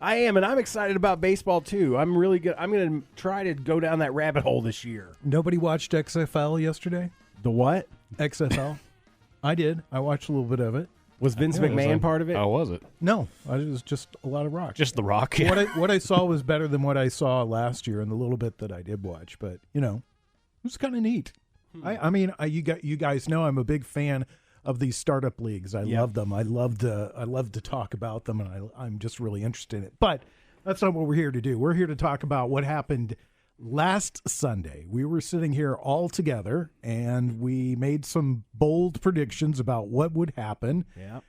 I am, and I'm excited about baseball too. I'm really good. I'm going to try to go down that rabbit hole this year. Nobody watched XFL yesterday? The what? XFL. I did. I watched a little bit of it. Was Vince McMahon part of it? How was it? No, it was just a lot of rock. Just The Rock. Yeah. What I saw was better than what I saw last year in the little bit that I did watch. But, it was kind of neat. You guys know I'm a big fan of these startup leagues. I love them. I love to talk about them, and I'm just really interested in it. But that's not what we're here to do. We're here to talk about what happened last Sunday. We were sitting here all together, and we made some bold predictions about what would happen. Yeah.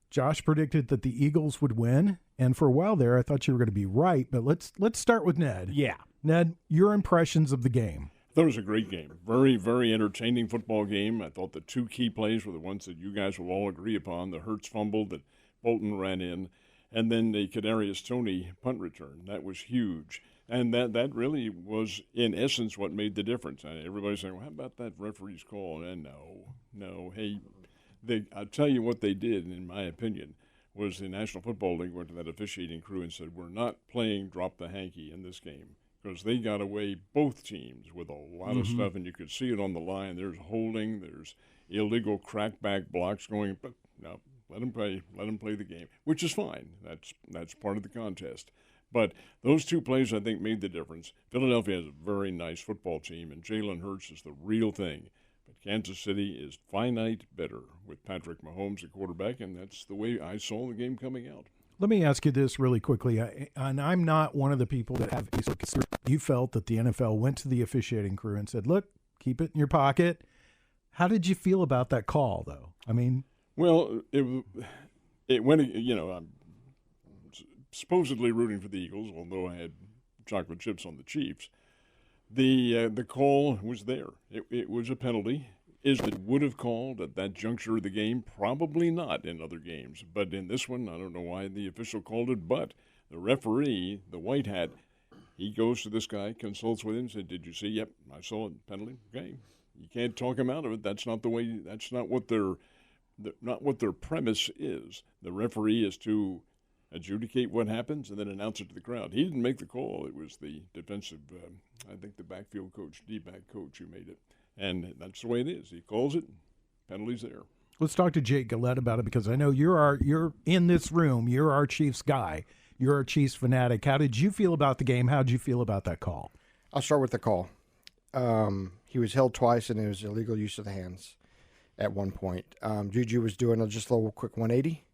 Josh predicted that the Eagles would win, and for a while there, I thought you were going to be right. But let's start with Ned. Yeah. Ned, your impressions of the game. I thought it was a great game. Very, very entertaining football game. I thought the two key plays were the ones that you guys will all agree upon. The Hurts fumble that Bolton ran in, and then the Kadarius Toney punt return. That was huge. And that really was, in essence, what made the difference. Everybody's saying, well, how about that referee's call? And no. Hey, I'll tell you what they did, in my opinion, was the National Football League went to that officiating crew and said, we're not playing drop the hanky in this game. Because they got away, both teams, with a lot of stuff, and you could see it on the line. There's holding, there's illegal crackback blocks going, but no, let them play the game, which is fine. That's part of the contest. But those two plays, I think, made the difference. Philadelphia has a very nice football team, and Jalen Hurts is the real thing. But Kansas City is finite better with Patrick Mahomes at quarterback, and that's the way I saw the game coming out. Let me ask you this really quickly, and I'm not one of the people that have you felt that the NFL went to the officiating crew and said, look, keep it in your pocket. How did you feel about that call, though? Well, it went, I'm supposedly rooting for the Eagles, although I had chocolate chips on the Chiefs. The call was there. It was a penalty. Is it would have called at that juncture of the game? Probably not in other games. But in this one, I don't know why the official called it, but the referee, the white hat, he goes to this guy, consults with him, said, did you see? Yep, I saw it. Penalty. Okay. You can't talk him out of it. That's not the way, that's not what their premise is. The referee is to adjudicate what happens and then announce it to the crowd. He didn't make the call. It was the defensive, I think the backfield coach, D-back coach who made it. And that's the way it is. He calls it, penalties there. Let's talk to Jake Gillette about it, because I know you're in this room. You're our Chiefs guy. You're our Chiefs fanatic. How did you feel about the game? How did you feel about that call? I'll start with the call. He was held twice, and it was illegal use of the hands at one point. Juju was doing just a little quick 180,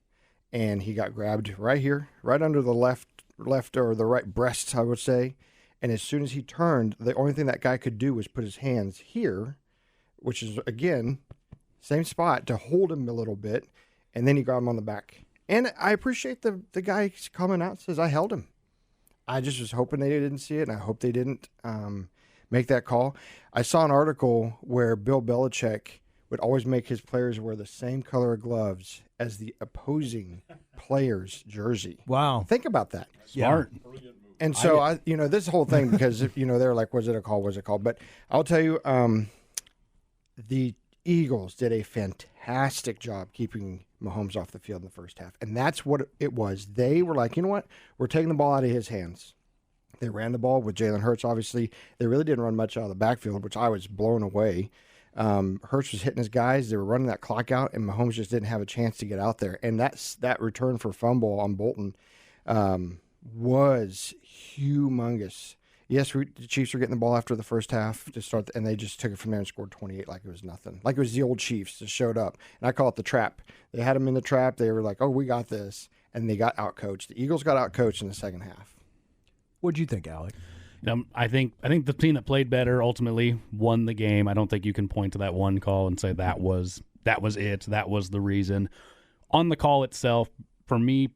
and he got grabbed right here, right under the left or the right breast, I would say. And as soon as he turned, the only thing that guy could do was put his hands here, which is, again, same spot, to hold him a little bit, and then he got him on the back. And I appreciate the guy coming out and says, I held him. I just was hoping they didn't see it, and I hope they didn't make that call. I saw an article where Bill Belichick would always make his players wear the same color of gloves as the opposing player's jersey. Wow. Think about that. Smart. Yeah. And so, this whole thing, because, they're like, was it a call, was it a call? But I'll tell you, the Eagles did a fantastic job keeping Mahomes off the field in the first half. And that's what it was. They were like, you know what? We're taking the ball out of his hands. They ran the ball with Jalen Hurts, obviously. They really didn't run much out of the backfield, which I was blown away. Hurts was hitting his guys. They were running that clock out, and Mahomes just didn't have a chance to get out there. And that return for fumble on Bolton was humongous. Yes, the Chiefs were getting the ball after the first half to start, and they just took it from there and scored 28 like it was nothing. Like it was the old Chiefs that showed up. And I call it the trap. They had them in the trap. They were like, oh, we got this. And they got outcoached. The Eagles got outcoached in the second half. What'd you think, Alec? I think the team that played better ultimately won the game. I don't think you can point to that one call and say that was it. That was the reason. On the call itself, for me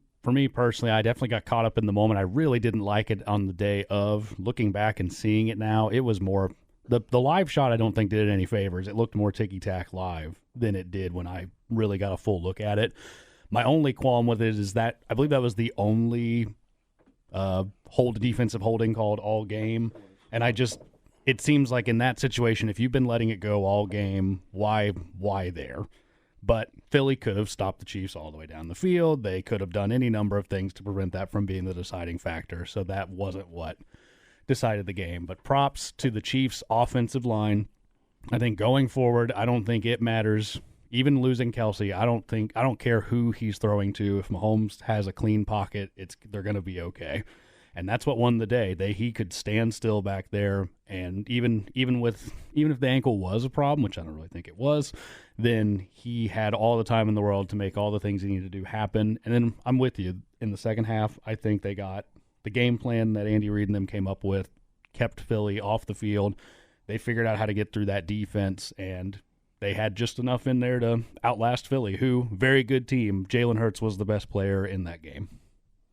personally, I definitely got caught up in the moment. I really didn't like it on the day of. Looking back and seeing it now, it was more the live shot. I don't think did it any favors. It looked more ticky-tack live than it did when I really got a full look at it. My only qualm with it is that I believe that was the only defensive holding called all game, and it seems like in that situation, if you've been letting it go all game, why there? But Philly could have stopped the Chiefs all the way down the field. They could have done any number of things to prevent that from being the deciding factor. So that wasn't what decided the game. But props to the Chiefs' offensive line. I think going forward, I don't think it matters. Even losing Kelsey, I don't care who he's throwing to. If Mahomes has a clean pocket, they're going to be okay. And that's what won the day. He could stand still back there, and even if the ankle was a problem, which I don't really think it was, then he had all the time in the world to make all the things he needed to do happen. And then I'm with you. In the second half, I think they got the game plan that Andy Reid and them came up with, kept Philly off the field. They figured out how to get through that defense, and they had just enough in there to outlast Philly, who, very good team. Jalen Hurts was the best player in that game.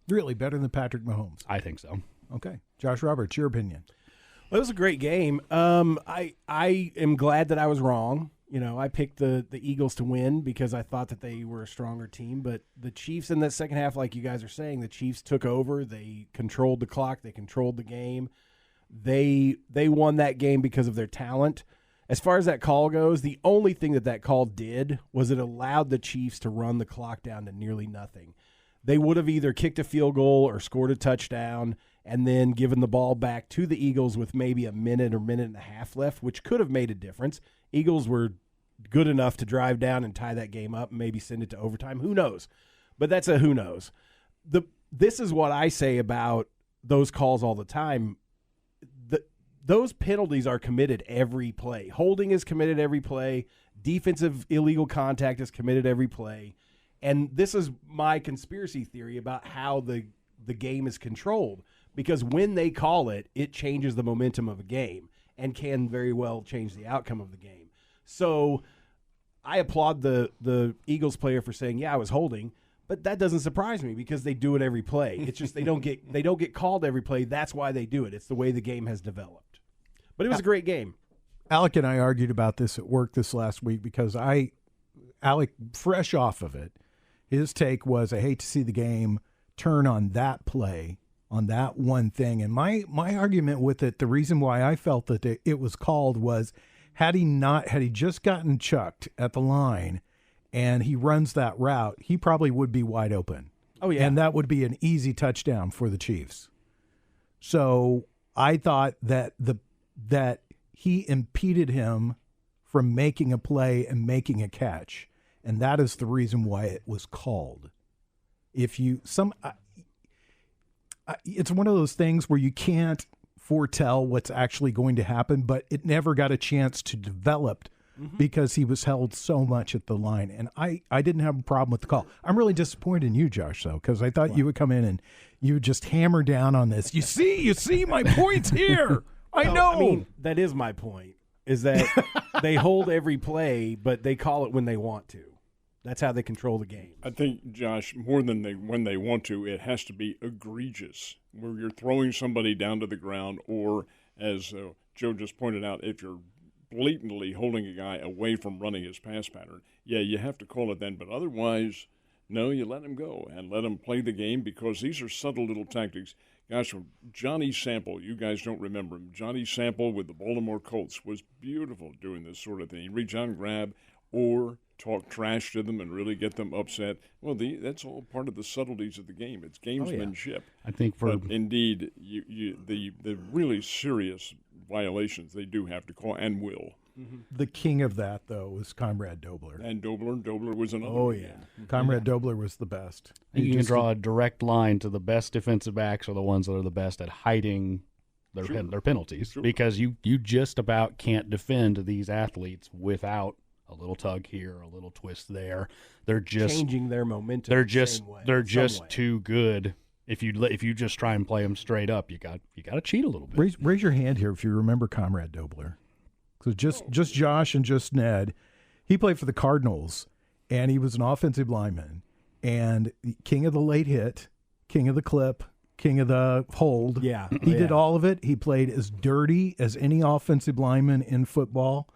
Really, better than Patrick Mahomes? I think so. Okay. Josh Roberts, your opinion. Well, it was a great game. I am glad that I was wrong. I picked the Eagles to win because I thought that they were a stronger team. But the Chiefs in that second half, like you guys are saying, the Chiefs took over. They controlled the clock. They controlled the game. They won that game because of their talent. As far as that call goes, the only thing that call did was it allowed the Chiefs to run the clock down to nearly nothing. They would have either kicked a field goal or scored a touchdown and then given the ball back to the Eagles with maybe a minute or minute and a half left, which could have made a difference. Eagles were good enough to drive down and tie that game up and maybe send it to overtime. Who knows? But that's a who knows. This is what I say about those calls all the time. Those penalties are committed every play. Holding is committed every play. Defensive illegal contact is committed every play. And this is my conspiracy theory about how the game is controlled. Because when they call it, it changes the momentum of a game and can very well change the outcome of the game. So I applaud the Eagles player for saying, yeah, I was holding. But that doesn't surprise me because they do it every play. It's just they don't get called every play. That's why they do it. It's the way the game has developed. But it was a great game. Alec and I argued about this at work this last week because Alec, fresh off of it, his take was, I hate to see the game turn on that play, on that one thing. And my argument with it, the reason why I felt that it was called was, had he just gotten chucked at the line and he runs that route, he probably would be wide open. Oh, yeah. And that would be an easy touchdown for the Chiefs. So I thought that he impeded him from making a play and making a catch. And that is the reason why it was called. It's one of those things where you can't foretell what's actually going to happen, but it never got a chance to develop because he was held so much at the line. And I didn't have a problem with the call. I'm really disappointed in you, Josh, though, because I thought you would come in and you would just hammer down on this. You see my points here. I know. I mean, that is my point, is that they hold every play, but they call it when they want to. That's how they control the game. I think, Josh, more than when they want to, it has to be egregious, where you're throwing somebody down to the ground, or, as Joe just pointed out, if you're blatantly holding a guy away from running his pass pattern, yeah, you have to call it then. But otherwise, no, you let him go and let him play the game, because these are subtle little tactics. Gosh, Johnny Sample, you guys don't remember him. Johnny Sample with the Baltimore Colts was beautiful doing this sort of thing. He'd reach out and grab or talk trash to them and really get them upset. Well, that's all part of the subtleties of the game. It's gamesmanship. I think but indeed, the really serious violations they do have to call and will. Mm-hmm. The king of that, though, was Comrade Dobler. And Dobler was another. Oh, yeah. Comrade Dobler was the best. You can draw a direct line to the best defensive backs are the ones that are the best at hiding their penalties, because you just about can't defend these athletes without a little tug here, a little twist there. They're just changing their momentum. They're just too good. If you just try and play them straight up, you got to cheat a little bit. Raise your hand here if you remember Comrade Dobler. So just Josh and just Ned, he played for the Cardinals, and he was an offensive lineman, and king of the late hit, king of the clip, king of the hold. Yeah, he did all of it. He played as dirty as any offensive lineman in football.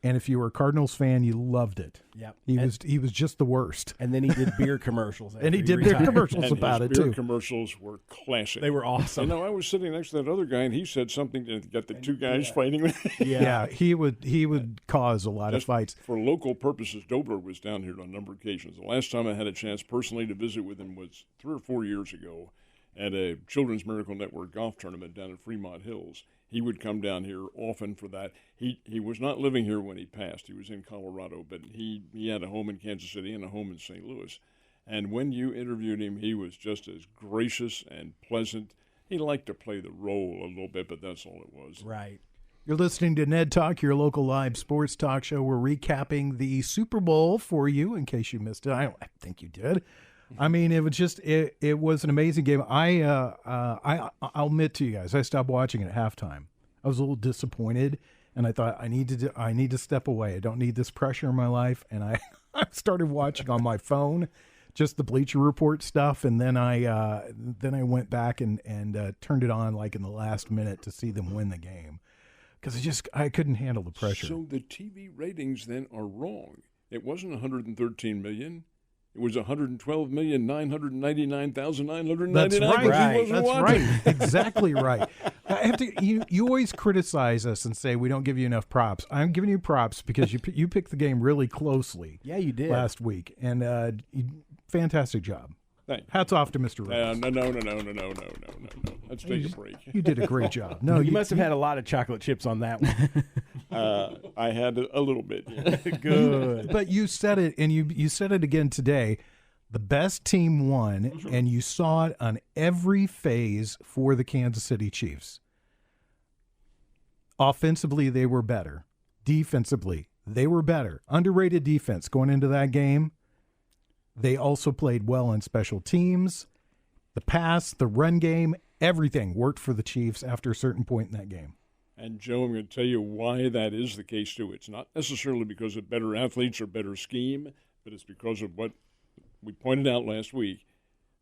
And if you were a Cardinals fan, you loved it. Yep. He was just the worst. And then he did beer commercials. And he did beer commercials And about his it, beer too. commercials were classic. They were awesome. I was sitting next to that other guy, and he said something that got the two guys fighting. Yeah, he would cause a lot of fights. For local purposes, Dobler was down here on a number of occasions. The last time I had a chance personally to visit with him was 3 or 4 years ago at a Children's Miracle Network golf tournament down in Fremont Hills. He would come down here often for that. He was not living here when he passed. He was in Colorado, but he had a home in Kansas City and a home in St. Louis. And when you interviewed him, he was just as gracious and pleasant. He liked to play the role a little bit, but that's all it was. Right. You're listening to Ned Talk, your local live sports talk show. We're recapping the Super Bowl for you in case you missed it. I think you did. I mean, it was just it was an amazing game. I'll admit to you guys, I stopped watching it at halftime. I was a little disappointed, and I thought I need to step away. I don't need this pressure in my life, and I started watching on my phone, just the Bleacher Report stuff, and then I went back and turned it on like in the last minute to see them win the game because I couldn't handle the pressure. So the TV ratings then are wrong. It wasn't 113 million. It was 112,999,999. That's right. That's right. Exactly right. I have to. You always criticize us and say we don't give you enough props. I'm giving you props because you picked the game really closely. Yeah, you did last week, and fantastic job. Thanks. Hats off to Mr. Reynolds. No. Let's take a break. You did a great job. No, you must have had a lot of chocolate chips on that one. I had a little bit. Yeah. Good. But you said it, and you said it again today. The best team won, and you saw it on every phase for the Kansas City Chiefs. Offensively, they were better. Defensively, they were better. Underrated defense going into that game. They also played well on special teams. The pass, the run game, everything worked for the Chiefs after a certain point in that game. And, Joe, I'm going to tell you why that is the case, too. It's not necessarily because of better athletes or better scheme, but it's because of what we pointed out last week.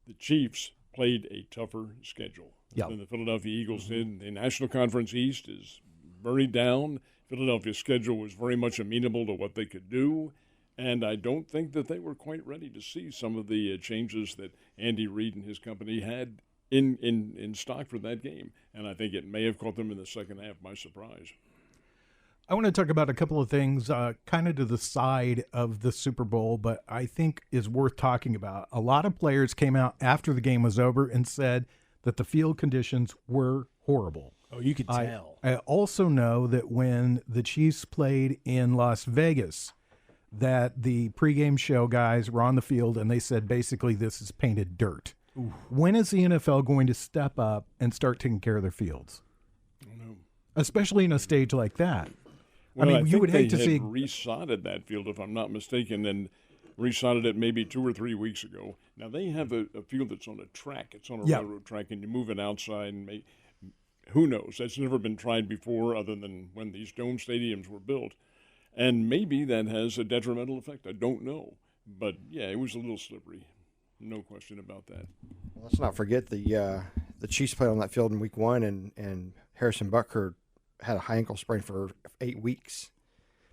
The Chiefs played a tougher schedule than the Philadelphia Eagles did. The National Conference East is very down. Philadelphia's schedule was very much amenable to what they could do. And I don't think that they were quite ready to see some of the changes that Andy Reid and his company had in stock for that game. And I think it may have caught them in the second half by surprise. I want to talk about a couple of things kind of to the side of the Super Bowl, but I think is worth talking about. A lot of players came out after the game was over and said that the field conditions were horrible. Oh, you could tell. I also know that when the Chiefs played in Las Vegas, that the pregame show guys were on the field and they said basically this is painted dirt. Ooh. When is the NFL going to step up and start taking care of their fields? I don't know. Especially in a stage like that. Well, I mean, you would hate to see resodded that field, if I'm not mistaken, and resodded it maybe 2 or 3 weeks ago. Now they have a field that's on a track. It's on a railroad track, and you move it outside. And who knows? That's never been tried before, other than when these dome stadiums were built. And maybe that has a detrimental effect. I don't know. But, yeah, it was a little slippery. No question about that. Well, let's not forget the Chiefs played on that field in week 1, and Harrison Butker had a high ankle sprain for 8 weeks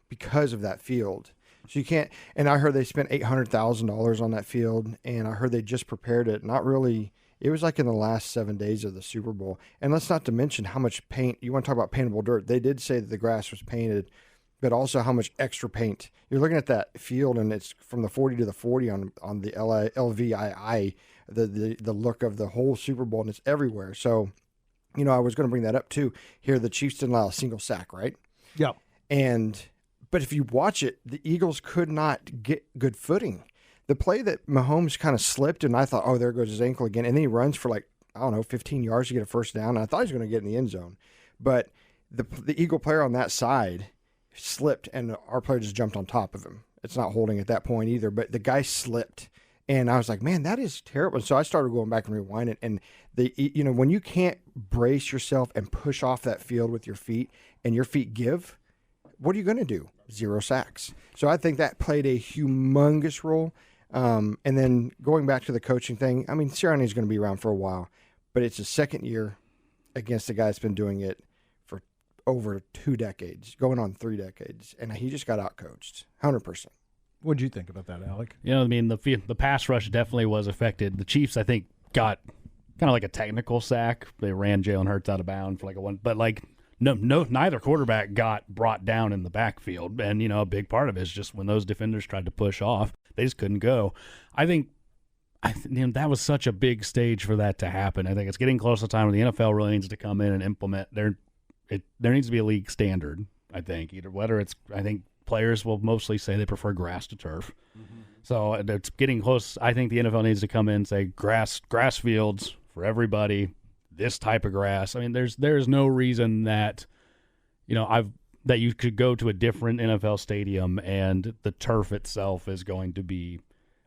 because of that field. So you can't – and I heard they spent $800,000 on that field, and I heard they just prepared it. Not really – it was like in the last 7 days of the Super Bowl. And let's not to mention how much paint – you want to talk about paintable dirt. They did say that the grass was painted – but also how much extra paint. You're looking at that field, and it's from the 40 to the 40 on the LVII, the look of the whole Super Bowl, and it's everywhere. So, I was going to bring that up too. Here, the Chiefs didn't allow a single sack, right? Yeah. But if you watch it, the Eagles could not get good footing. The play that Mahomes kind of slipped, and I thought, oh, there goes his ankle again. And then he runs for 15 yards to get a first down. And I thought he was going to get in the end zone. But the Eagle player on that side slipped, and our player just jumped on top of him. It's not holding at that point either, but the guy slipped, and I was like, man, that is terrible. So I started going back and rewinding, and when you can't brace yourself and push off that field with your feet, and your feet give, what are you going to do? 0 sacks. So I think that played a humongous role. And then going back to the coaching thing, I mean, Sirianni's going to be around for a while, but it's his second year against a guy that's been doing it for over 2 decades, going on 3 decades, and he just got outcoached, 100%. What did you think about that, Alec? You know, I mean, the pass rush definitely was affected. The Chiefs, I think, got kind of like a technical sack. They ran Jalen Hurts out of bounds for like a one, but like neither quarterback got brought down in the backfield. And you know, a big part of it is just when those defenders tried to push off, they just couldn't go. I think you know, that was such a big stage for that to happen. I think it's getting close to time when the NFL really needs to come in and implement there needs to be a league standard. I think I think players will mostly say they prefer grass to turf. Mm-hmm. So it's getting close. I think the NFL needs to come in and say grass fields for everybody, this type of grass. I mean, there's no reason that, you know, that you could go to a different NFL stadium and the turf itself is going to be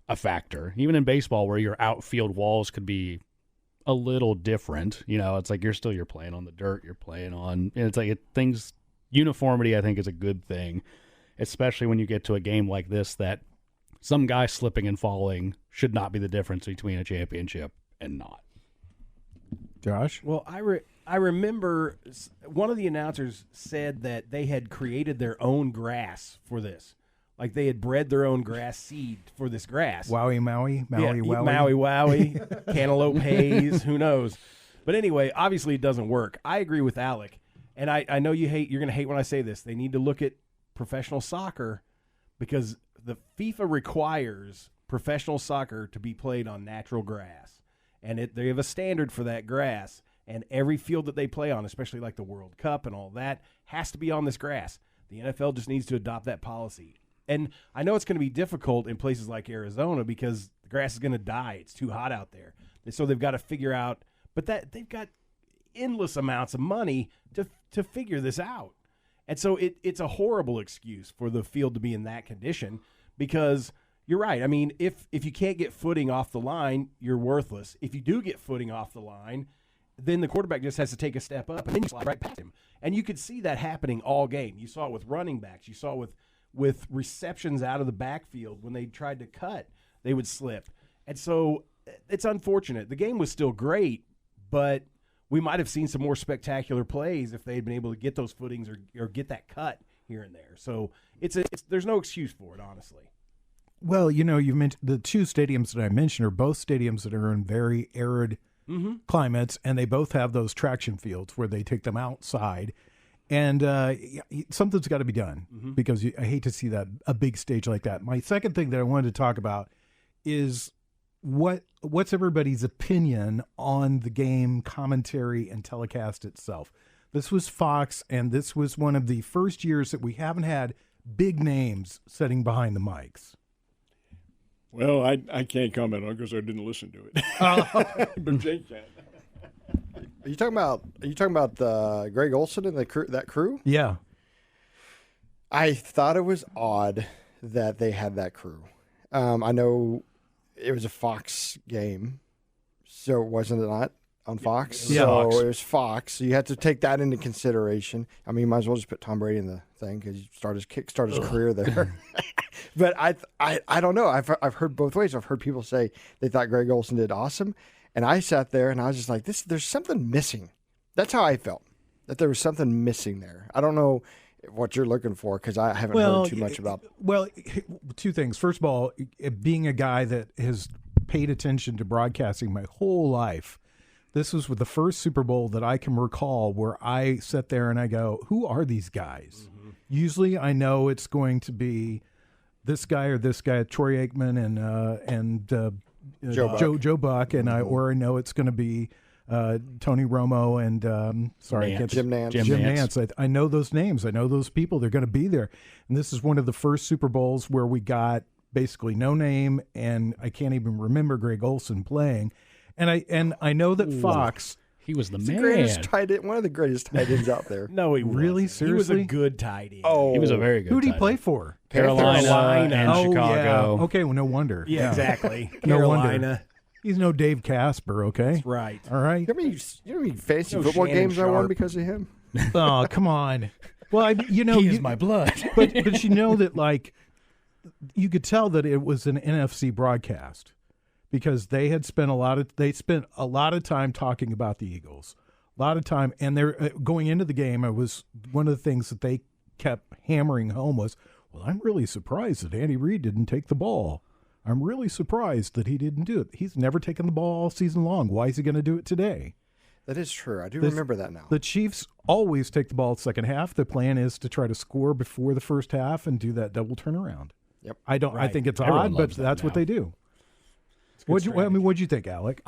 a factor. Even in baseball, where your outfield walls could be a little different, you know, it's like you're playing on the dirt, you're playing on, and it's like uniformity, I think, is a good thing, especially when you get to a game like this that some guy slipping and falling should not be the difference between a championship and not. Josh? Well, I remember one of the announcers said that they had created their own grass for this. Like they had bred their own grass seed for this grass. Wowie, Maui, Maui, Wowie, Cantaloupe Haze, who knows? But anyway, obviously it doesn't work. I agree with Alec, and I know you're going to hate when I say this. They need to look at professional soccer because the FIFA requires professional soccer to be played on natural grass, and they have a standard for that grass. And every field that they play on, especially like the World Cup and all that, has to be on this grass. The NFL just needs to adopt that policy. And I know it's going to be difficult in places like Arizona because the grass is going to die. It's too hot out there. And so they've got to figure out, but that they've got endless amounts of money to figure this out. And so it's a horrible excuse for the field to be in that condition because you're right. I mean, if you can't get footing off the line, you're worthless. If you do get footing off the line, then the quarterback just has to take a step up and then you slide right past him. And you could see that happening all game. You saw it with running backs. You saw it with receptions out of the backfield. When they tried to cut, they would slip. And so it's unfortunate. The game was still great, but we might have seen some more spectacular plays if they had been able to get those footings or get that cut here and there. So there's no excuse for it, honestly. Well, you know, you mentioned the two stadiums that I mentioned are both stadiums that are in very arid climates, and they both have those traction fields where they take them outside. And something's got to be done because I hate to see a big stage like that. My second thing that I wanted to talk about is what's everybody's opinion on the game commentary and telecast itself. This was Fox, and this was one of the first years that we haven't had big names sitting behind the mics. Well, I can't comment on it because I didn't listen to it. But Jake can. Are you talking about Greg Olsen and that crew? Yeah. I thought it was odd that they had that crew. I know it was a Fox game, so wasn't it not on Fox? Yeah. So it was Fox. So you had to take that into consideration. I mean, you might as well just put Tom Brady in the thing because he start his career there. But I don't know. I've heard both ways. I've heard people say they thought Greg Olsen did awesome. And I sat there and I was just like, there's something missing. That's how I felt, that there was something missing there. I don't know what you're looking for because I haven't heard too much about. Well, two things. First of all, being a guy that has paid attention to broadcasting my whole life, this was with the first Super Bowl that I can recall where I sat there and I go, who are these guys? Mm-hmm. Usually I know it's going to be this guy or this guy, Troy Aikman and Joe Buck, and I know it's going to be Tony Romo and Jim Nance. Jim Nance. I know those names. I know those people. They're going to be there. And this is one of the first Super Bowls where we got basically no name, and I can't even remember Greg Olsen playing. And I know that Fox. He was the He's man. The greatest tight end, one of the greatest tight ends out there. No, he really wasn't. Seriously? He was a good tight end. Oh, he was a very good. Who did he tight play end. for? Carolina and Chicago. Yeah. Okay, well, no wonder. Yeah, exactly. No Carolina. wonder. He's no Dave Casper, okay? That's right. All right. You know how many fancy No football Shannon games I won Sharp. because of him? Oh, come on. Well, He is my blood. but you know that, like, you could tell that it was an NFC broadcast because they spent a lot of time talking about the Eagles, A lot of time, and they're going into the game. It was one of the things that they kept hammering home was, well, I'm really surprised that Andy Reid didn't take the ball. I'm really surprised that he didn't do it. He's never taken the ball all season long. Why is he going to do it today? That is true. I do remember that now. The Chiefs always take the ball second half. The plan is to try to score before the first half and do that double turnaround. Yep. I think it's Everyone odd, but loves that that's now. what they do. What'd you think, Alec?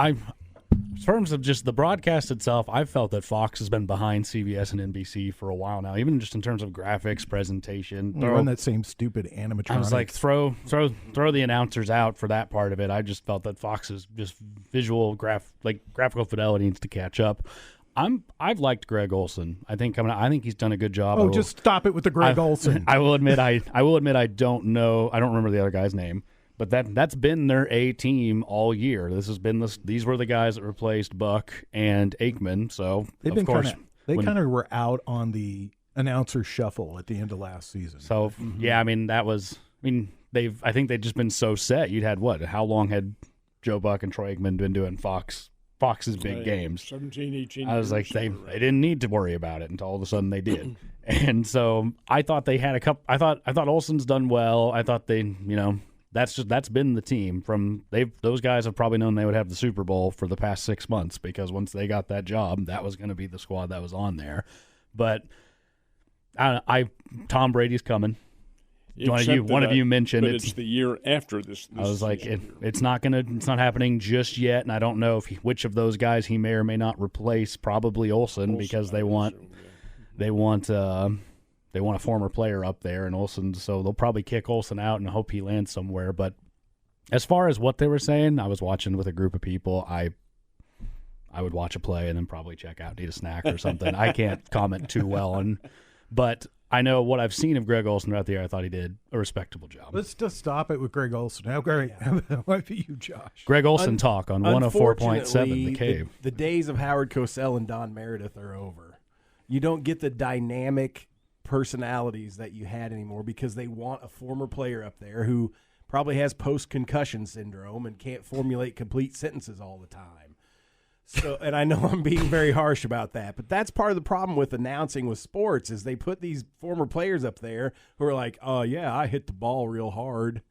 In terms of just the broadcast itself, I've felt that Fox has been behind CBS and NBC for a while now, even just in terms of graphics, presentation. They run that same stupid animatronic. I was like, throw the announcers out for that part of it. I just felt that Fox's just visual graphical fidelity needs to catch up. I've liked Greg Olson. I think he's done a good job. Just stop it with the Greg Olson. I will admit I don't know. I don't remember the other guy's name. But that's been their A team all year. These were the guys that replaced Buck and Aikman. So They kind of were out on the announcer shuffle at the end of last season. So yeah, I think they've just been so set. You'd had what? How long had Joe Buck and Troy Aikman been doing Fox's big games? 17, 18 I was like, they didn't need to worry about it until all of a sudden they did. And so I thought they had a couple. I thought Olson's done well. I thought they, that's been the team those guys have probably known they would have the Super Bowl for the past 6 months, because once they got that job, that was going to be the squad that was on there. But Tom Brady's coming. One of you mentioned but it's the year after this. I was like, it's not happening just yet, and I don't know which of those guys he may or may not replace. Probably Olson, because they want a former player up there, and Olson, so they'll probably kick Olson out and hope he lands somewhere. But as far as what they were saying, I was watching with a group of people. I would watch a play and then probably check out, need a snack or something. I can't comment too well on, but I know what I've seen of Greg Olson throughout the year. I thought he did a respectable job. Let's just stop it with Greg Olson. How great. That might be you, Josh. Greg Olson talk on 104.7 The Cave. The days of Howard Cosell and Don Meredith are over. You don't get the dynamic personalities that you had anymore, because they want a former player up there who probably has post-concussion syndrome and can't formulate complete sentences all the time. So, and I know I'm being very harsh about that, but that's part of the problem with announcing with sports, is they put these former players up there who are like, oh yeah, I hit the ball real hard.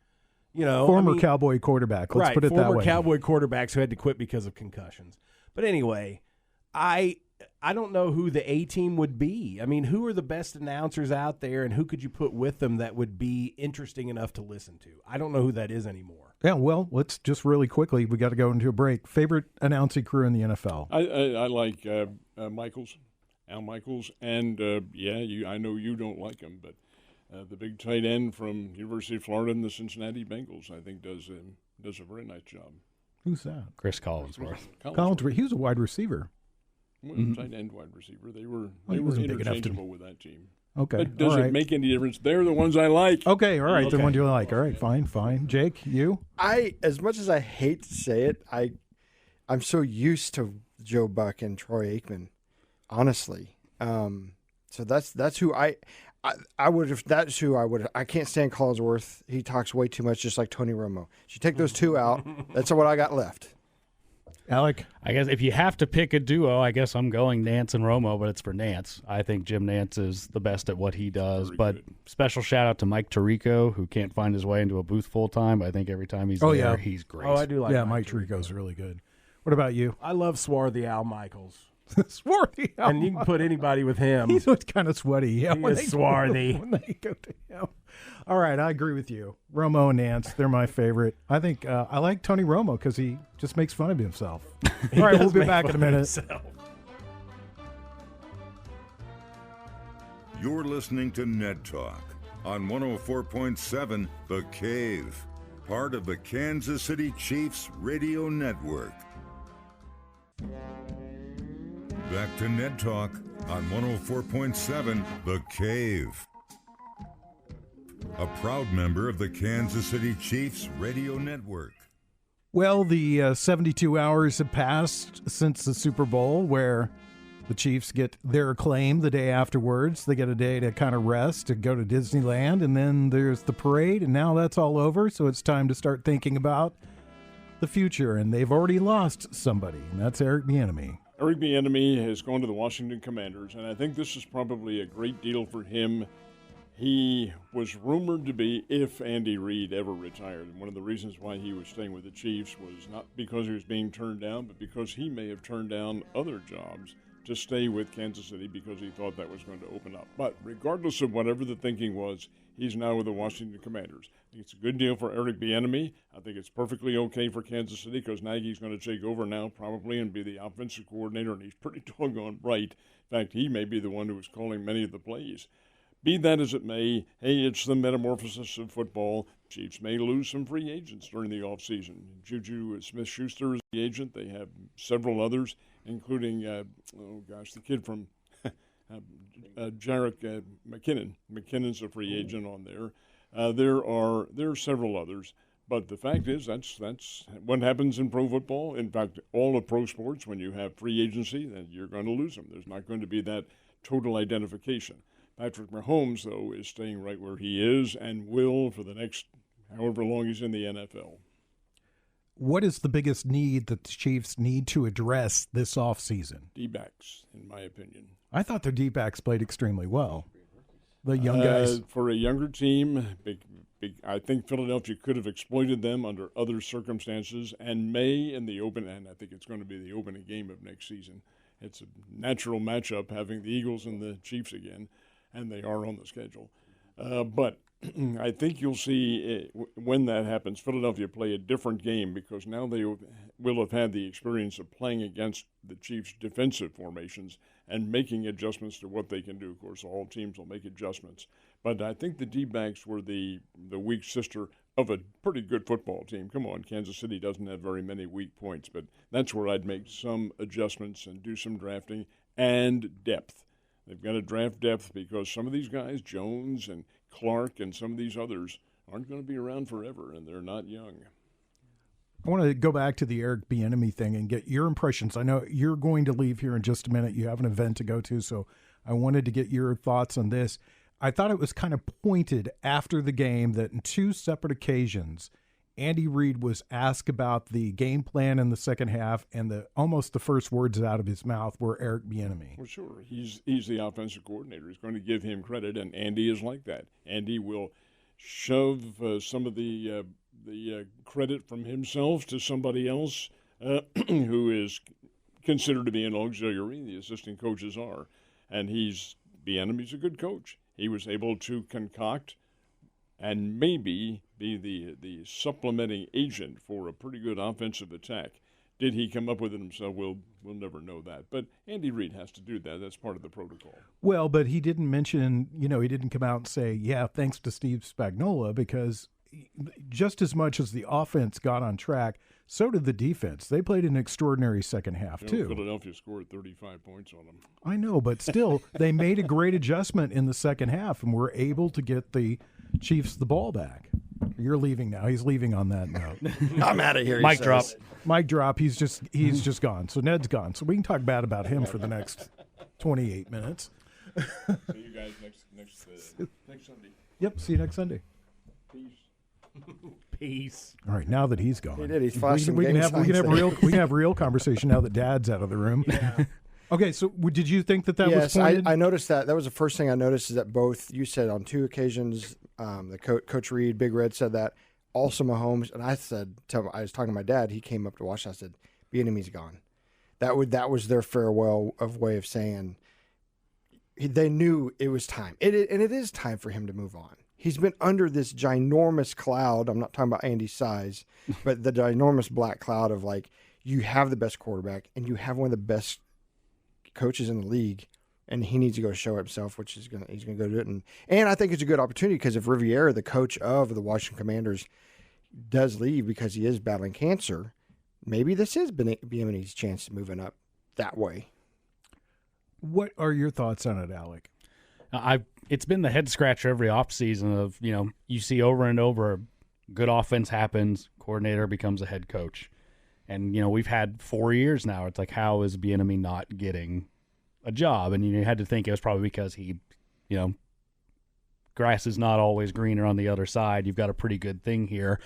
Former Cowboy quarterback. Let's put it that way. Former Cowboy quarterbacks who had to quit because of concussions. But anyway, I don't know who the A team would be. I mean, who are the best announcers out there, and who could you put with them that would be interesting enough to listen to? I don't know who that is anymore. Yeah, well, let's just really quickly, we got to go into a break. Favorite announcing crew in the NFL? I like Al Michaels, and I know you don't like him, but the big tight end from University of Florida and the Cincinnati Bengals, I think, does a very nice job. Who's that? Chris Collinsworth. Collinsworth. He was a wide receiver. Tight end, wide receiver. They were interchangeable with that team. Okay. But does it make any difference? They're the ones I like. Okay, all right. The ones you like. All right, fine. Jake, you? As much as I hate to say it, I'm so used to Joe Buck and Troy Aikman, honestly. So that's who I would have. That's who I would. I can't stand Collinsworth. He talks way too much, just like Tony Romo. You take those two out, that's what I got left. Alec? I guess if you have to pick a duo, I guess I'm going Nance and Romo, but it's for Nance. I think Jim Nance is the best at what he does. Special shout out to Mike Tirico, who can't find his way into a booth full time. I think every time he's there, he's great. Oh, I do like Mike Tirico's really good. What about you? I love Swarthy Al Michaels. Swarthy Al And you can put anybody with him. He's kind of sweaty. Yeah, he is swarthy. When they go to him. All right, I agree with you. Romo and Nance, they're my favorite. I think I like Tony Romo because he just makes fun of himself. All right, we'll be back in a minute. You're listening to Ned Talk on 104.7 The Cave, part of the Kansas City Chiefs radio network. Back to Ned Talk on 104.7 The Cave. A proud member of the Kansas City Chiefs radio network. Well, the 72 hours have passed since the Super Bowl, where the Chiefs get their acclaim the day afterwards. They get a day to kind of rest, to go to Disneyland, and then there's the parade, and now that's all over, so it's time to start thinking about the future. And they've already lost somebody, and that's Eric Bieniemy. Eric Bieniemy has gone to the Washington Commanders, and I think this is probably a great deal for him. He was rumored to be, if Andy Reid ever retired, and one of the reasons why he was staying with the Chiefs was not because he was being turned down, but because he may have turned down other jobs to stay with Kansas City because he thought that was going to open up. But regardless of whatever the thinking was, he's now with the Washington Commanders. I think it's a good deal for Eric Bieniemy. I think it's perfectly okay for Kansas City because Nagy's going to take over now probably and be the offensive coordinator, and he's pretty doggone bright. In fact, he may be the one who was calling many of the plays. Be that as it may, hey, it's the metamorphosis of football. Chiefs may lose some free agents during the offseason. Juju Smith-Schuster is the agent. They have several others, including, the kid from Jarek McKinnon. McKinnon's a free agent on there. There are several others. But the fact is, that's what happens in pro football. In fact, all of pro sports, when you have free agency, then you're going to lose them. There's not going to be that total identification. Patrick Mahomes, though, is staying right where he is and will for the next however long he's in the NFL. What is the biggest need that the Chiefs need to address this offseason? D-backs, in my opinion. I thought their D-backs played extremely well. The young guys. For a younger team, I think Philadelphia could have exploited them under other circumstances and may in the open, and I think it's going to be the opening game of next season. It's a natural matchup having the Eagles and the Chiefs again, and they are on the schedule. But I think you'll see when that happens, Philadelphia play a different game because now they will have had the experience of playing against the Chiefs' defensive formations and making adjustments to what they can do. Of course, all teams will make adjustments. But I think the D-backs were the weak sister of a pretty good football team. Come on, Kansas City doesn't have very many weak points, but that's where I'd make some adjustments and do some drafting and depth. They've got to draft depth because some of these guys, Jones and Clark and some of these others, aren't going to be around forever, and they're not young. I want to go back to the Eric Bieniemy thing and get your impressions. I know you're going to leave here in just a minute. You have an event to go to, so I wanted to get your thoughts on this. I thought it was kind of pointed after the game that in two separate occasions, Andy Reid was asked about the game plan in the second half, and almost the first words out of his mouth were Eric Bieniemy. Well, sure. He's the offensive coordinator. He's going to give him credit, and Andy is like that. Andy will shove some of the credit from himself to somebody else who is considered to be an auxiliary. The assistant coaches are. And Bieniemy's a good coach. He was able to concoct and maybe be the supplementing agent for a pretty good offensive attack. Did he come up with it himself? We'll never know that. But Andy Reid has to do that. That's part of the protocol. Well, but he didn't mention, he didn't come out and say, yeah, thanks to Steve Spagnuolo, because just as much as the offense got on track, so did the defense. They played an extraordinary second half, too. Philadelphia scored 35 points on them. I know, but still, they made a great adjustment in the second half and were able to get the Chiefs the ball back. You're leaving now. He's leaving on that note. I'm out of here. Mic drop. Mic drop. He's just gone. So Ned's gone. So we can talk bad about him for the next 28 minutes. See you guys next Sunday. Yep. See you next Sunday. Peace. All right. Now that he's gone, He did. He's flashing. we can have real conversation now that Dad's out of the room. Yeah. Okay. So did you think that was yes, pointed? I noticed that. That was the first thing I noticed is that both, you said on two occasions, Coach Reid, Big Red said that. Also Mahomes, and I was talking to my dad. He came up to watch. I said, Bieniemy's gone. That was their farewell way of saying they knew it was time. And it is time for him to move on. He's been under this ginormous cloud. I'm not talking about Andy's size, but the ginormous black cloud of you have the best quarterback and you have one of the best coaches in the league, and he needs to go show himself, which he's gonna go do it. And I think it's a good opportunity because if Riviera, the coach of the Washington Commanders, does leave because he is battling cancer, maybe this is Bieniemy's chance to moving up that way. What are your thoughts on it, Alec? It's been the head scratcher every offseason of, you see over and over, good offense happens, coordinator becomes a head coach. And, we've had 4 years now. It's like, how is Bieniemy not getting a job? And you had to think it was probably because he, grass is not always greener on the other side. You've got a pretty good thing here.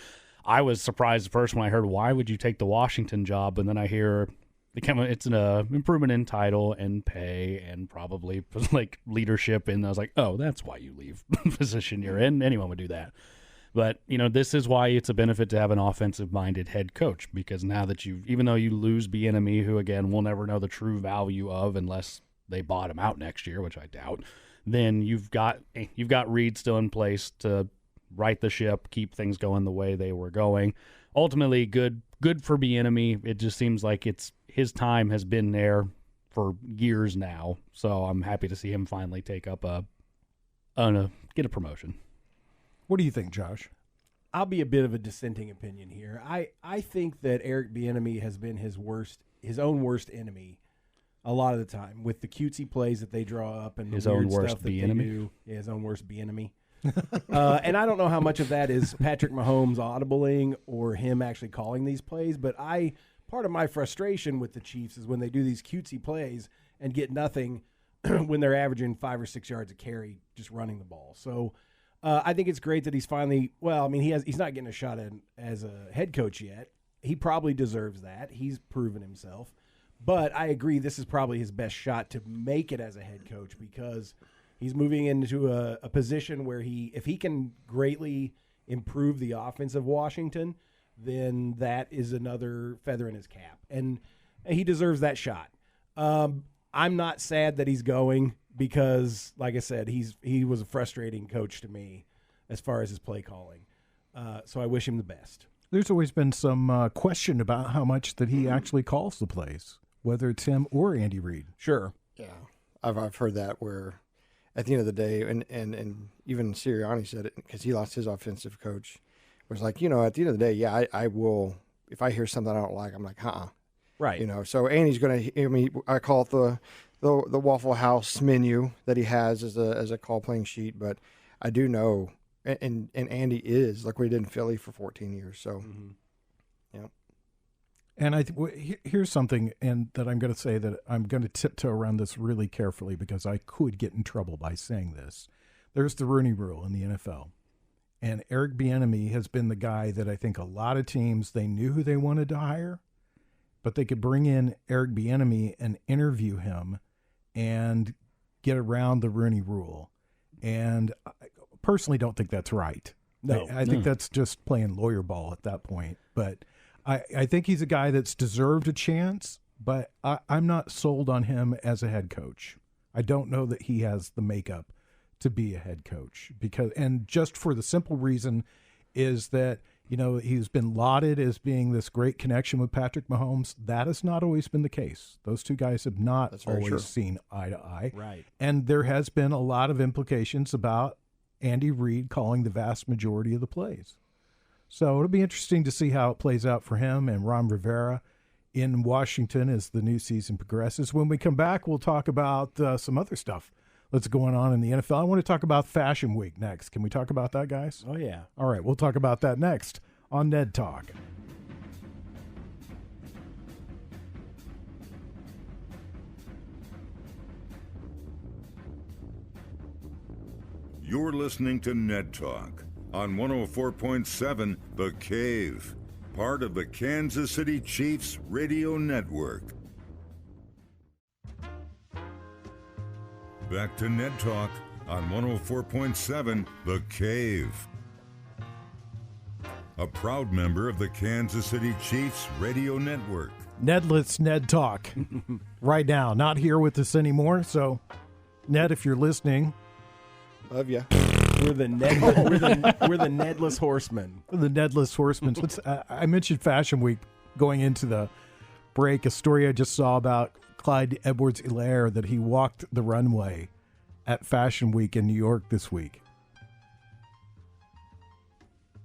I was surprised at first when I heard, why would you take the Washington job? And then I hear it's an improvement in title and pay and probably like leadership. And I was like, oh, that's why you leave the position you're in. Anyone would do that. But, this is why it's a benefit to have an offensive-minded head coach, because now that even though you lose Bieniemy, who, again, we'll never know the true value of unless they bottom out next year, which I doubt, then you've got Reed still in place to right the ship, keep things going the way they were going. Ultimately, good for Bieniemy. It just seems like his time has been there for years now, so I'm happy to see him finally take up get a promotion. What do you think, Josh? I'll be a bit of a dissenting opinion here. I think that Eric Bieniemy has been his own worst enemy a lot of the time with the cutesy plays that they draw up and his the weird own worst stuff that they Bieniemy? do. Yeah, his own worst Bieniemy. And I don't know how much of that is Patrick Mahomes audibling or him actually calling these plays, but part of my frustration with the Chiefs is when they do these cutesy plays and get nothing when they're averaging 5 or 6 yards a carry just running the ball. So I think it's great that he's finally. Well, I mean, he's not getting a shot as a head coach yet. He probably deserves that. He's proven himself. But I agree, this is probably his best shot to make it as a head coach because he's moving into a position where if he can greatly improve the offense of Washington, then that is another feather in his cap, and he deserves that shot. I'm not sad that he's going. Because, like I said, he was a frustrating coach to me as far as his play calling. So I wish him the best. There's always been some question about how much that he actually calls the plays, whether it's him or Andy Reid. Sure. Yeah, I've heard that where at the end of the day, and even Sirianni said it because he lost his offensive coach, was like, at the end of the day, yeah, I will, if I hear something I don't like, I'm like, Right. So Andy's going to, I call it the Waffle House menu that he has as a call playing sheet, but I do know, and Andy is like what he did in Philly for 14 years. So, yeah. And here's something, and that I'm going to say that I'm going to tiptoe around this really carefully because I could get in trouble by saying this. There's the Rooney Rule in the NFL, and Eric Bieniemy has been the guy that I think a lot of teams they knew who they wanted to hire, but they could bring in Eric Bieniemy and interview him and get around the Rooney Rule. And I personally don't think that's right. No. I think that's just playing lawyer ball at that point. But I think he's a guy that's deserved a chance, but I'm not sold on him as a head coach. I don't know that he has the makeup to be a head coach and just for the simple reason is that he's been lauded as being this great connection with Patrick Mahomes. That has not always been the case. Those two guys have not always seen eye to eye. Right. And there has been a lot of implications about Andy Reid calling the vast majority of the plays. So it'll be interesting to see how it plays out for him and Ron Rivera in Washington as the new season progresses. When we come back, we'll talk about some other stuff that's going on in the NFL. I want to talk about Fashion Week next. Can we talk about that, guys? Oh, yeah. All right, we'll talk about that next on Ned Talk. You're listening to Ned Talk on 104.7 The Cave, part of the Kansas City Chiefs Radio Network. Back to Ned Talk on 104.7 The Cave. A proud member of the Kansas City Chiefs Radio Network. Nedless Ned Talk right now. Not here with us anymore. So, Ned, if you're listening, love you. We're the Nedless Horsemen. The Nedless Horsemen. I mentioned Fashion Week going into the break. A story I just saw about Clyde Edwards-Helaire that he walked the runway at Fashion Week in New York this week.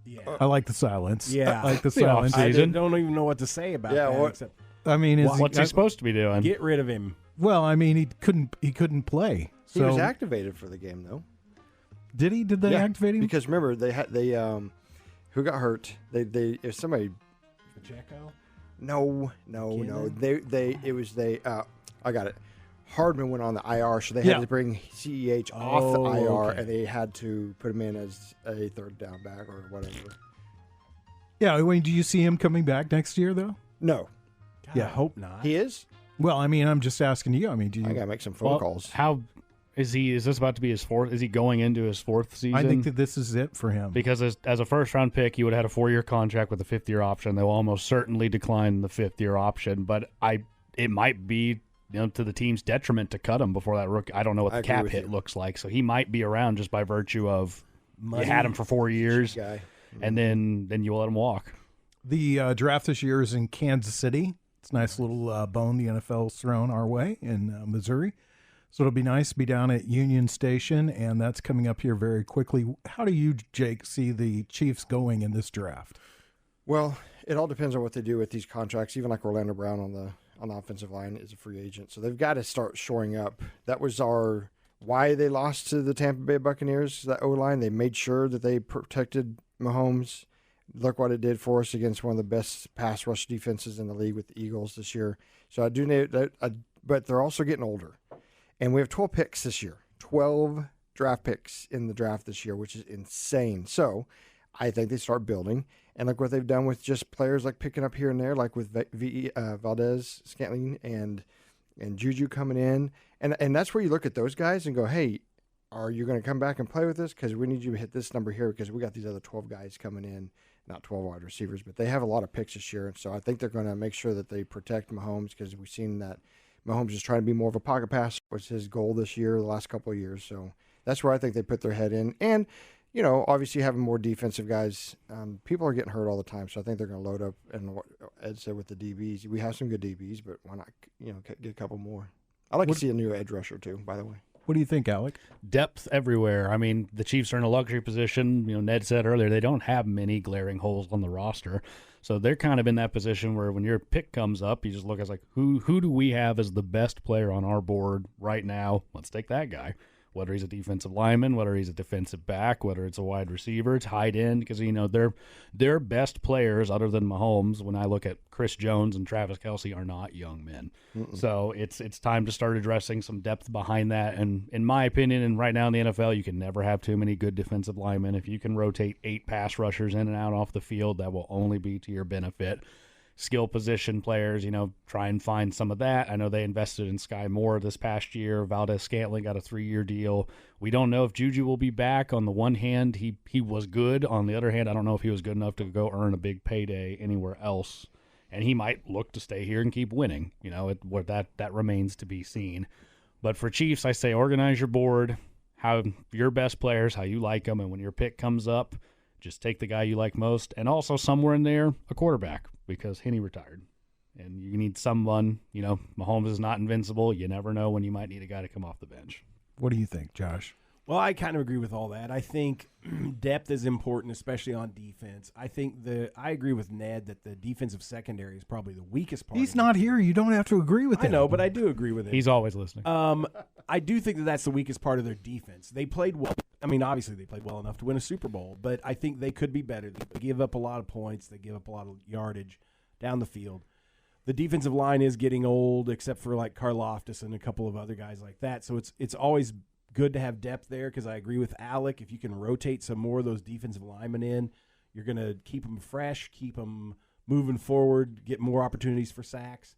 Yeah. I like the silence. Yeah. I like the silence. I don't even know what to say about that. Except I mean, what's he supposed to be doing? get rid of him. Well, I mean, he couldn't play. He So was activated for the game, though. did he? Did they activate him? Because remember, they who got hurt? They if somebody. Pacheco? No. I got it. Hardman went on the IR, so they had to bring CEH off the IR, okay. and they had to put him in as a third down back or whatever. Yeah. Wayne, do you see him coming back next year, though? No. God, I hope not. He is? Well, I mean, I'm just asking you. I mean, do I you? got to make some phone calls. How is he? Is this about to be his fourth? Is he going into his fourth season? I think that this is it for him. Because as a first-round pick, he would have had a 4-year contract with a 5th-year option. They will almost certainly decline the 5th-year option, but it might be to the team's detriment to cut him before that rookie. I don't know what the cap hit looks like, so he might be around just by virtue of you had him for 4 years, and then you let him walk. The draft this year is in Kansas City. It's a nice little bone the NFL's thrown our way in Missouri. So it'll be nice to be down at Union Station, and that's coming up here very quickly. How do you, Jake, see the Chiefs going in this draft? Well, it all depends on what they do with these contracts. Even like Orlando Brown on the offensive line is a free agent, so they've got to start shoring up. That was why they lost to the Tampa Bay Buccaneers. That O-line, they made sure that they protected Mahomes. Look what it did for us against one of the best pass rush defenses in the league with the Eagles this year. So I do need that, but they're also getting older. And we have 12 picks this year, 12 draft picks in the draft this year, which is insane. So I think they start building. And look what they've done with just players like picking up here and there, like with Valdez, Scantling, and Juju coming in. And that's where you look at those guys and go, hey, are you going to come back and play with us? Because we need you to hit this number here because we got these other 12 guys coming in, not 12 wide receivers, but they have a lot of picks this year. So I think they're going to make sure that they protect Mahomes because we've seen that Mahomes is trying to be more of a pocket passer, was his goal this year, the last couple of years. So that's where I think they put their head in. And, obviously having more defensive guys, people are getting hurt all the time. So I think they're going to load up. And what Ed said with the DBs, we have some good DBs, but why not, get a couple more? I like to see a new edge rusher too, by the way. What do you think, Alec? Depth everywhere. I mean, the Chiefs are in a luxury position. Ned said earlier they don't have many glaring holes on the roster. So they're kind of in that position where when your pick comes up, you just look as like, who do we have as the best player on our board right now? Let's take that guy. Whether he's a defensive lineman, whether he's a defensive back, whether it's a wide receiver, tight end, because their best players other than Mahomes, when I look at Chris Jones and Travis Kelce, are not young men. So it's time to start addressing some depth behind that. And in my opinion, and right now in the NFL, you can never have too many good defensive linemen. If you can rotate 8 pass rushers in and out off the field, that will only be to your benefit. Skill position players, try and find some of that. I know they invested in Sky Moore this past year. Valdez Scantling got a 3-year deal. We don't know if Juju will be back. On the one hand, he was good. On the other hand, I don't know if he was good enough to go earn a big payday anywhere else. And he might look to stay here and keep winning. That remains to be seen. But for Chiefs, I say organize your board, how your best players, how you like them, and when your pick comes up, just take the guy you like most. And also somewhere in there, a quarterback. Because Henne retired, and you need someone. Mahomes is not invincible. You never know when you might need a guy to come off the bench. What do you think, Josh? Well, I kind of agree with all that. I think depth is important, especially on defense. I agree with Ned that the defensive secondary is probably the weakest part. He's not here. You don't have to agree with him. I know, but I do agree with him. He's always listening. I do think that's the weakest part of their defense. They played well. I mean, obviously they played well enough to win a Super Bowl, but I think they could be better. They give up a lot of points. They give up a lot of yardage down the field. The defensive line is getting old, except for like Karlaftis and a couple of other guys like that. So it's always good to have depth there because I agree with Alec. If you can rotate some more of those defensive linemen in, you're going to keep them fresh, keep them moving forward, get more opportunities for sacks.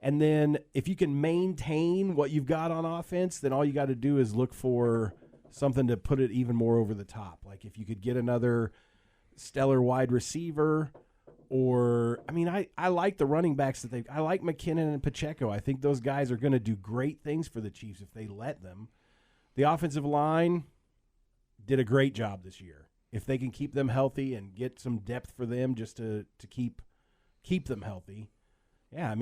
And then if you can maintain what you've got on offense, then all you got to do is look for something to put it even more over the top. Like if you could get another stellar wide receiver, or, I like the running backs that I like McKinnon and Pacheco. I think those guys are going to do great things for the Chiefs if they let them. The offensive line did a great job this year. If they can keep them healthy and get some depth for them just to keep them healthy. Yeah,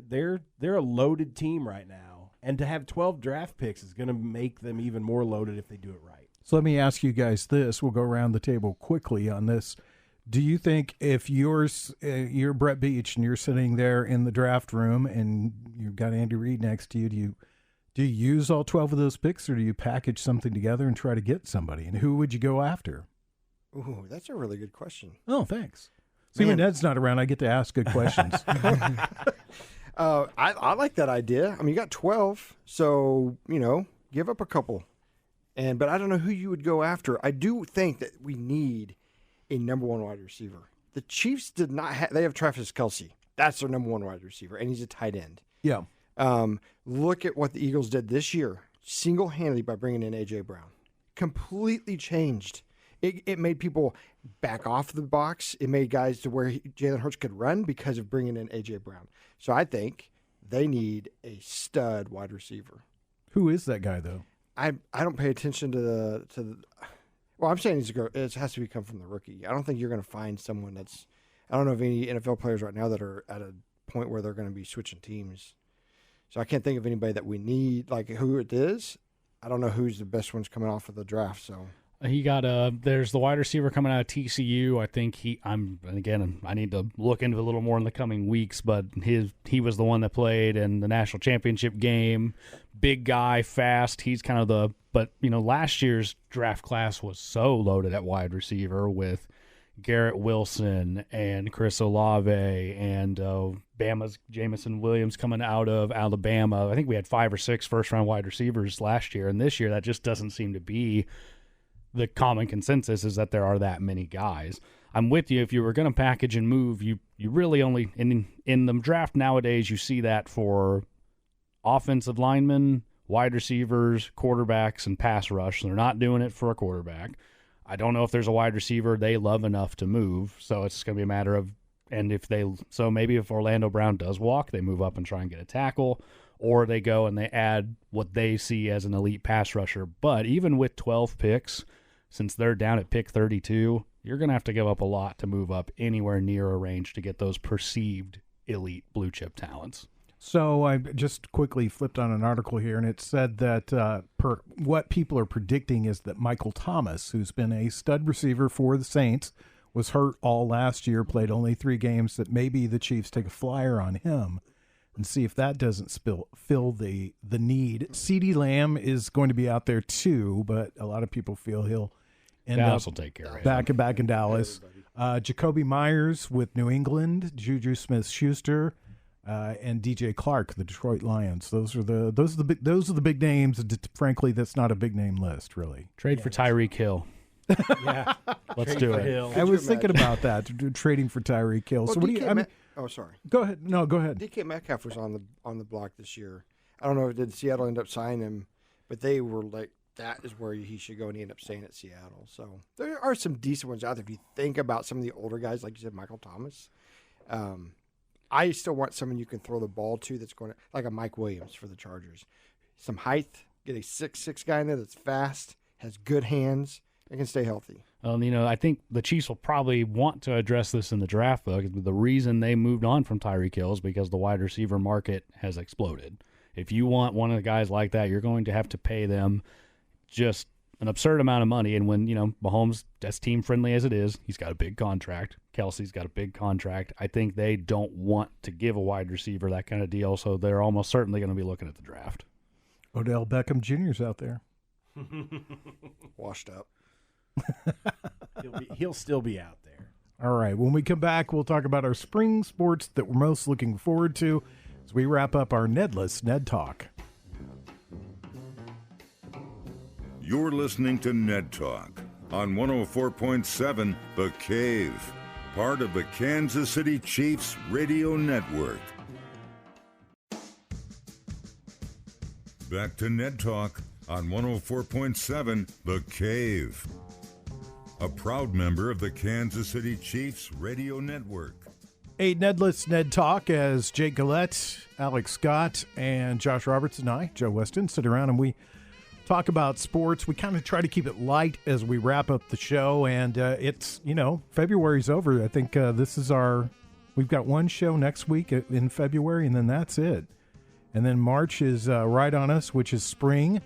they're a loaded team right now. And to have 12 draft picks is going to make them even more loaded if they do it right. So let me ask you guys this. We'll go around the table quickly on this. Do you think if you're Brett Beach and you're sitting there in the draft room and you've got Andy Reid next to you, do you use all 12 of those picks, or do you package something together and try to get somebody? And who would you go after? Ooh, that's a really good question. Oh, thanks. See, when Ned's not around, I get to ask good questions. I like that idea. You got 12, so, give up a couple. But I don't know who you would go after. I do think that we need a number 1 wide receiver. The Chiefs did not have – they have Travis Kelce. That's their number one wide receiver, and he's a tight end. Yeah. Look at what the Eagles did this year, single-handedly by bringing in A.J. Brown. Completely changed. It made people back off the box. It made guys to where Jalen Hurts could run because of bringing in A.J. Brown. So I think they need a stud wide receiver. Who is that guy, though? I don't pay attention to the. Well, I'm saying it has to come from the rookie. I don't think you're going to find someone that's. I don't know of any NFL players right now that are at a point where they're going to be switching teams. So I can't think of anybody that we need, like who it is. I don't know who's the best ones coming off of the draft. So he got there's the wide receiver coming out of TCU. I think I need to look into it a little more in the coming weeks, but he was the one that played in the national championship game. Big guy, fast. He's kind of but last year's draft class was so loaded at wide receiver with Garrett Wilson and Chris Olave and Bama's Jamison Williams coming out of Alabama. I think we had 5 or 6 first-round wide receivers last year, and this year that just doesn't seem to be the common consensus is that there are that many guys. I'm with you. If you were going to package and move, you really only in the draft nowadays you see that for offensive linemen, wide receivers, quarterbacks, and pass rush. They're not doing it for a quarterback. I don't know if there's a wide receiver they love enough to move, so it's going to be a matter of, maybe if Orlando Brown does walk, they move up and try and get a tackle, or they go and they add what they see as an elite pass rusher. But even with 12 picks, since they're down at pick 32, you're going to have to give up a lot to move up anywhere near a range to get those perceived elite blue chip talents. So I just quickly flipped on an article here, and it said that what people are predicting is that Michael Thomas, who's been a stud receiver for the Saints, was hurt all last year, played only 3 games, that maybe the Chiefs take a flyer on him and see if that doesn't fill the need. CeeDee Lamb is going to be out there too, but a lot of people feel he'll end Dallas up will take care of back in Dallas. Jacoby Myers with New England, Juju Smith-Schuster, and DJ Clark, the Detroit Lions. Those are the big names. Frankly, that's not a big name list, really. Trade for Tyreek Hill. Yeah, Let's do it. Hill. I was thinking about that, trading for Tyreek Hill. Well, So what do you? oh, sorry. Go ahead. No, go ahead. DK Metcalf was on the block this year. I don't know if did Seattle end up signing him, but they were like, that is where he should go, and he ended up staying at Seattle. So there are some decent ones out there. If you think about some of the older guys, like you said, Michael Thomas. I still want someone you can throw the ball to that's going to, like a Mike Williams for the Chargers. Some height, get a 6'6" guy in there that's fast, has good hands, and can stay healthy. I think the Chiefs will probably want to address this in the draft, though. The reason they moved on from Tyreek Hill is because the wide receiver market has exploded. If you want one of the guys like that, you're going to have to pay them just an absurd amount of money. And when, Mahomes, as team-friendly as it is, he's got a big contract. Kelsey's got a big contract. I think they don't want to give a wide receiver that kind of deal, so they're almost certainly going to be looking at the draft. Odell Beckham Jr.'s out there. Washed up. He'll still be out there. All right. When we come back, we'll talk about our spring sports that we're most looking forward to as we wrap up our Nedless Ned Talk. You're listening to Ned Talk on 104.7 The Cave, part of the Kansas City Chiefs radio network. Back to Ned Talk on 104.7 The Cave, a proud member of the Kansas City Chiefs radio network. A Nedless Ned Talk as Jake Gillette, Alex Scott, and Josh Roberts and I, Joe Westen, sit around and we talk about sports. We kind of try to keep it light as we wrap up the show, and it's, February's over. I think we've got one show next week in February, and then that's it. And then March is right on us, which is spring.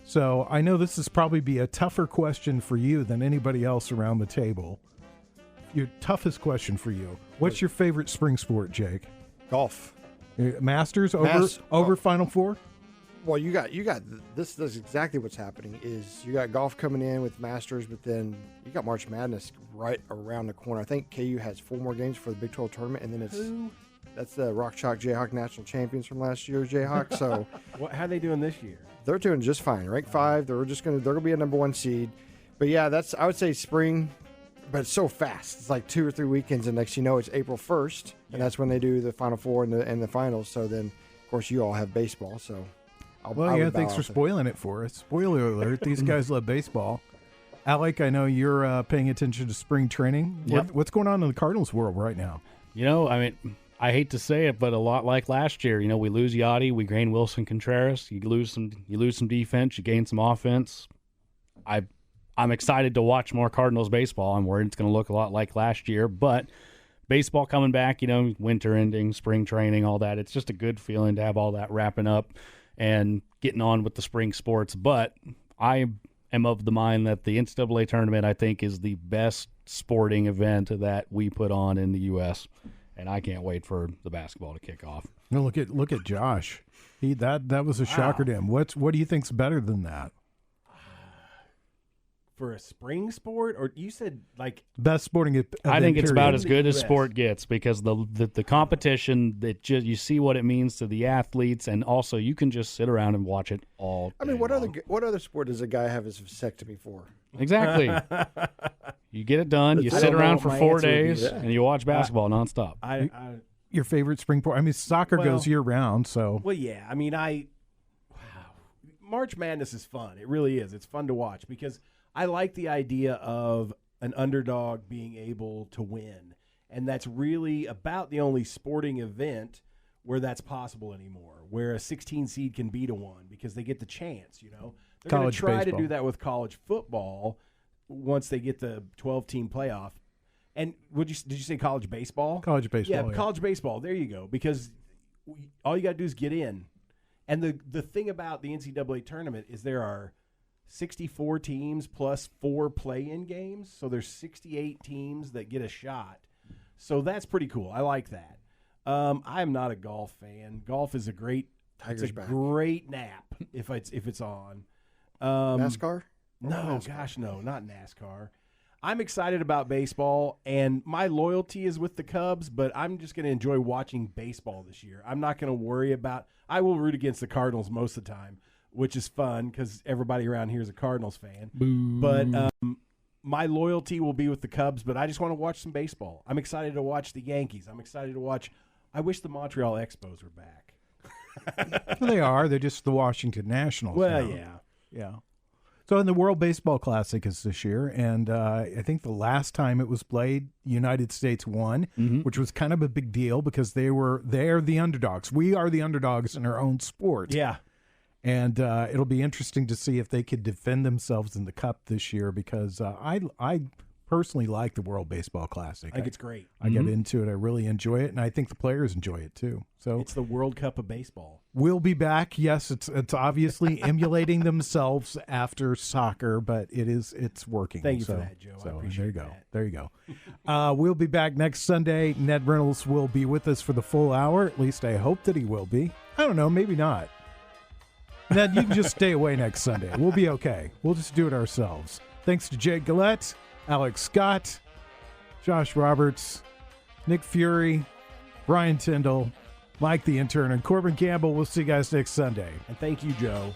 So I know this is probably be a tougher question for you than anybody else around the table. Your toughest question for you. What's your favorite spring sport, Jake? Golf. Masters over Final Four? Well, you got this. That's exactly what's happening. Is you got golf coming in with Masters, but then you got March Madness right around the corner. I think KU has 4 more games for the Big 12 tournament, and then that's the Rock Chalk Jayhawk national champions from last year's Jayhawk. So, how are they doing this year? They're doing just fine. Ranked 5. They're gonna be a number 1 seed. But yeah, I would say spring but it's so fast. It's like 2 or 3 weekends, and next you know it's April 1st, and that's when they do the Final Four and the finals. So then, of course, you all have baseball. So, thanks for spoiling it for us. Spoiler alert: these guys love baseball. Alec, I know you're paying attention to spring training. Yep. What's going on in the Cardinals world right now? I hate to say it, but a lot like last year. We lose Yachty, we gain Wilson Contreras. You lose some defense, you gain some offense. I'm excited to watch more Cardinals baseball. I'm worried it's going to look a lot like last year, but baseball coming back, winter ending, spring training, all that. It's just a good feeling to have all that wrapping up and getting on with the spring sports. But I am of the mind that the NCAA tournament, I think, is the best sporting event that we put on in the U.S., and I can't wait for the basketball to kick off. No, look at Josh. That was a shocker to him. What do you think's better than that? For a spring sport, or you said like best sporting event? I think it's about as good as US. sport gets, because the competition, that just you see what it means to the athletes, and also you can just sit around and watch it all. I mean, what long. other sport does a guy have his vasectomy for? Exactly. You get it done. You sit around for 4 days and you watch basketball nonstop. Your favorite spring sport? I mean, soccer goes year round, so. Well, yeah. I mean, March Madness is fun. It really is. It's fun to watch because I like the idea of an underdog being able to win, and that's really about the only sporting event where that's possible anymore, where a 16 seed can beat a 1 because they get the chance. They're going to try to do that with college football once they get the 12-team playoff. And did you say college baseball? College baseball. Yeah, college baseball. There you go. Because all you got to do is get in. And the thing about the NCAA tournament is there are 64 teams plus 4 play-in games. So there's 68 teams that get a shot. So that's pretty cool. I like that. I am not a golf fan. Golf is a great great nap if it's on. NASCAR? No, gosh, no, not NASCAR. I'm excited about baseball, and my loyalty is with the Cubs, but I'm just going to enjoy watching baseball this year. I'm not going to worry about – I will root against the Cardinals most of the time, which is fun because everybody around here is a Cardinals fan. Boo. But my loyalty will be with the Cubs, but I just want to watch some baseball. I'm excited to watch the Yankees. I'm excited to watch – I wish the Montreal Expos were back. Well, they are. They're just the Washington Nationals. Well, now. Yeah. So in the World Baseball Classic is this year, and I think the last time it was played, the United States won, which was kind of a big deal because they're the underdogs. We are the underdogs in our own sport. Yeah. And it'll be interesting to see if they could defend themselves in the Cup this year because I personally like the World Baseball Classic. I think it's great. I get into it. I really enjoy it, and I think the players enjoy it too. So it's the World Cup of baseball. We'll be back. Yes, it's obviously emulating themselves after soccer, but it's working. Thank you for that, Joe. I appreciate that. There you go. We'll be back next Sunday. Ned Reynolds will be with us for the full hour. At least I hope that he will be. I don't know. Maybe not. Ned, you can just stay away next Sunday. We'll be okay. We'll just do it ourselves. Thanks to Jake Gillette, Alex Scott, Josh Roberts, Nick Fury, Brian Tyndall, Mike the intern, and Corbin Campbell. We'll see you guys next Sunday. And thank you, Joe.